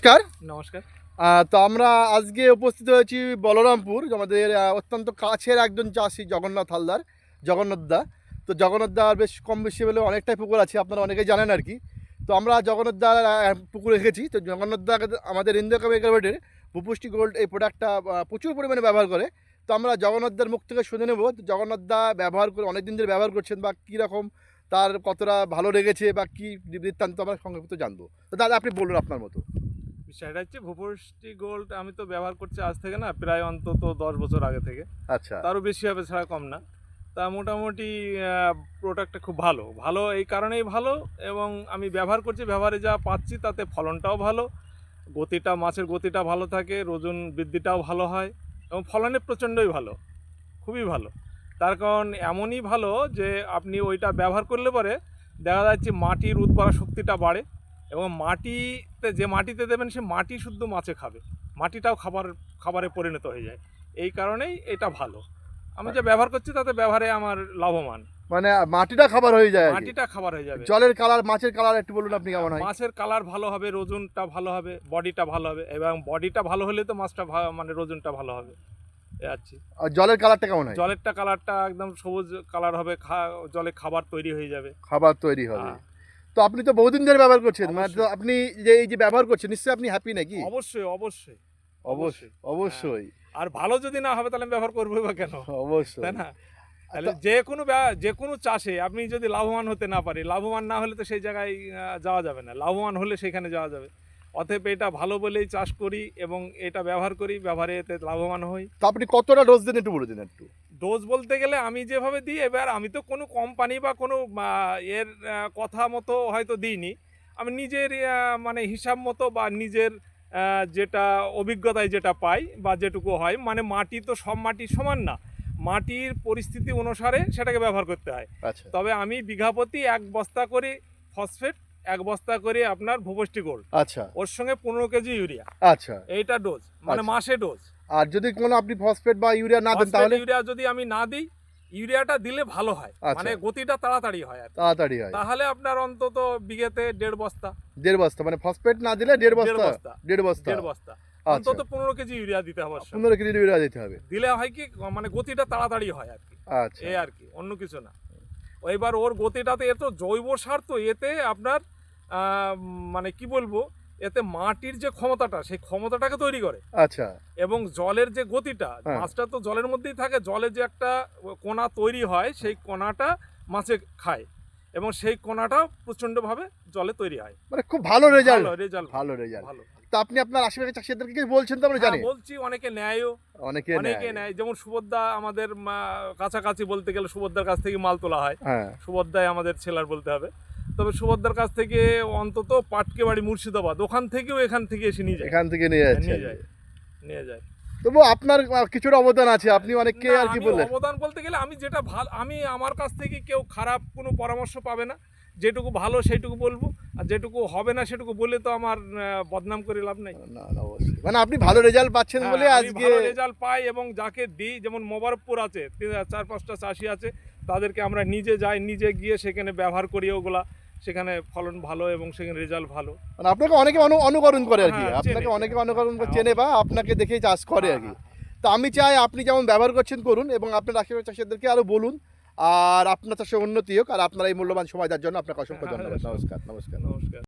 নমস্কার। নমস্কার। তো আমরা আজকে উপস্থিত হয়েছি বলরামপুর, আমাদের অত্যন্ত কাছের একজন চাষি জগন্নাথ হালদার, জগন্নাথদা। তো জগন্নাথদার বেশ কম বেশি হলেও অনেকটাই পুকুর আছে, আপনারা অনেকেই জানেন আর কি। তো আমরা জগন্নাথদার পুকুর রেখেছি। তো জগন্নাথদা আমাদের ইন্ডিয়া কার্বোহাইড্রেটের ভূপুষ্টি গোল্ড এই প্রোডাক্টটা প্রচুর পরিমাণে ব্যবহার করে। তো আমরা জগন্নাথদার মুখ থেকে শুনে নেব জগন্নাথদা ব্যবহার করে অনেক দিন ধরে ব্যবহার করছেন বা কীরকম তার কতটা ভালো লেগেছে বা কী বৃত্তান্ত আমরা সংক্ষিপ্ত জানবো। তো দাদা আপনি বলুন আপনার মতো। বিষয়টা হচ্ছে ভূপুষ্টি গোল্ড আমি তো ব্যবহার করছি আজ থেকে না, প্রায় অন্তত 10 বছর আগে থেকে। আচ্ছা। তারও বেশি হবে, ছাড়া কম না। তা মোটামুটি প্রোডাক্টটা খুব ভালো ভালো এই কারণেই ভালো, এবং আমি ব্যবহার করছি, ব্যবহারে যা পাচ্ছি তাতে ফলনটাও ভালো, গতিটা মাছের গতিটা ভালো থাকে, ওজন বৃদ্ধিটাও ভালো হয়, এবং ফলনে প্রচণ্ডই ভালো, খুবই ভালো। তার কারণ এমনই ভালো যে আপনি ওইটা ব্যবহার করলে পরে দেখা যাচ্ছে মাটির উর্বরা শক্তিটা বাড়ে, এবং মাটিতে যে মাটিতে দেবেন সে মাটি শুদ্ধ মাছে খাবে, মাটিটাও খাবারে পরিণত হয়ে যায়। এই কারণেই এটা ভালো। আমি যে ব্যবহার করছি তাতে ব্যবহারে আমার লাভবান, মানে মাটিটা খাবার হয়ে যায়, মাটিটা খাবার হয়ে যাবে। জলের কালার, মাছের কালার একটু বলুন আপনি কেমন হয়? মাছের কালার ভালো হবে, ওজনটা ভালো হবে, বডিটা ভালো হবে, এবং বডিটা ভালো হলে তো মাছটা মানে ওজনটা ভালো হবে। আচ্ছা, আর জলের কালারটা কেমন হয়? জলেরটা কালারটা একদম সবুজ কালার হবে, জলে খাবার তৈরি হয়ে যাবে, খাবার তৈরি হবে। তো আপনি তো বহুদিন ধরে ব্যবহার করছেন, মানে তো আপনি যে এই যে ব্যবহার করছেন নিশ্চয়ই আপনি হ্যাপি নাকি? অবশ্যই অবশ্যই অবশ্যই অবশ্যই। আর ভালো যদি না হবে তাহলে আমি ব্যবহার করবো বা কেন? অবশ্যই, তাই না? তাহলে যে কোনো চাষে আপনি যদি লাভবান হতে না পারি, লাভবান না হলে তো সেই জায়গায় যাওয়া যাবে না, লাভবান হলে সেখানে যাওয়া যাবে। অতএব এটা ভালো বলেই চাষ করি এবং এটা ব্যবহার করি, ব্যবহারে এতে লাভবান হই। তো আপনি কতটা ডোজ দেন একটু বলে দিন একটু। ডোজ বলতে গেলে আমি যেভাবে দিই, এবার আমি তো কোনো কোম্পানি বা কোনো এর কথা মতো হয়তো দিইনি, আমি নিজের মানে হিসাব মতো বা নিজের যেটা অভিজ্ঞতায় যেটা পাই বা যেটুকু হয়, মানে মাটি তো সব মাটি সমান না, মাটির পরিস্থিতি অনুসারে সেটাকে ব্যবহার করতে হয়। আচ্ছা। তবে আমি বিঘা প্রতি 1 বস্তা করে ফসফেট, 1 বস্তা করে আপনার ভূপুষ্টি গোল্ড, আচ্ছা, ওর সঙ্গে 15 কেজি ইউরিয়া, আচ্ছা, এইটা ডোজ, মানে মাসে ডোজ। আর যদি কোনো আপনি ফসফেট বা ইউরিয়া না দেন তাহলে? ইউরিয়া যদি আমি না দিই, ইউরিয়াটা দিলে ভালো হয়, মানে গতিটা তাড়াতাড়ি হয়, আর তাড়াতাড়ি হয়। তাহলে আপনার অন্তত বিঘেতে 1.5 বস্তা। 1.5 বস্তা মানে ফসফেট না দিলে 1.5 বস্তা? 1.5 বস্তা। অন্তত 15 কেজি ইউরিয়া দিতে হবে, 15 কেজি ইউরিয়া দিতে হবে। দিলে হয় কি, মানে গতিটা তাড়াতাড়ি হয় আর কি। আচ্ছা, এই আর কি, অন্য কিছু না। এবার ওর গতিটাতে, এত জৈব সার তো, এতে আপনার মানে কি বলবো, এতে মাটির যে ক্ষমতাটা, সেই ক্ষমতাটাকে তৈরি করে। আচ্ছা। এবং জলের যে গতিটা, মাছটা তো জলের মধ্যেই থাকে, জলে যে একটা কোনা তৈরি হয়, সেই কোনাটা মাছে খায়, এবং সেই কোনাটা প্রচন্ডভাবে জলে তৈরি হয়, মানে খুব ভালো রেজাল্ট। ভালো রেজাল্ট। তো আপনি আপনার আশেপাশে চাষিদেরকে বলছেন তো আমরা জানি? বলছি, অনেকে নেয়ও, অনেকে নেয়। যেমন সুভদ্রা আমাদের কাছাকাছি, বলতে গেলে সুভদ্রার কাছ থেকে মাল তোলা হয়। সুভদ্রায় আমাদের ছেলার বলতে হবে, তবে সুভদ্রার কাছ থেকে অন্তত পাটকে বাড়ি মুর্শিদাবাদ, ওখান থেকেও এখান থেকে এসে নিয়ে যায়, এখান থেকে নিয়ে যায়। তবু আপনার কিছুটা অবদান আছে, আপনি অনেককে আর কি বললেন? অবদান বলতে গেলে আমি যেটা ভালো, আমি আমার কাছ থেকে কেউ খারাপ কোনো পরামর্শ পাবে না, যেটুকু ভালো সেইটুকু বলবো, আর যেটুকু হবে না সেটুকু বলে তো আমার বদনাম করে লাভ নাই। না না, অবশ্যই, মানে আপনি ভালো রেজাল্ট পাচ্ছেন বলে আজকে ভালো রেজাল্ট পাই, এবং যাকে দিই, যেমন মোবারকপুর আছে, 4-5টা চাষি আছে, তাদেরকে আমরা নিজে যাই, নিজে গিয়ে সেখানে ব্যবহার করি ওগুলা, সেখানে ফলন ভালো এবং সেখানে রেজাল্ট ভালো। মানে আপনাকে অনেকে অনুকরণ করে আর কি, আপনাকে অনেকে অনুকরণ করে, চেনে বা আপনাকে দেখেই চাষ করে আর কি। তো আমি চাই আপনি যেমন ব্যবহার করছেন করুন, এবং আপনার আশেপাশের চাষিদেরকে আরও বলুন, আর আপনার চাষে উন্নতি হোক, আর আপনার এই মূল্যবান সময় দেওয়ার জন্য আপনাকে অসংখ্য ধন্যবাদ। নমস্কার।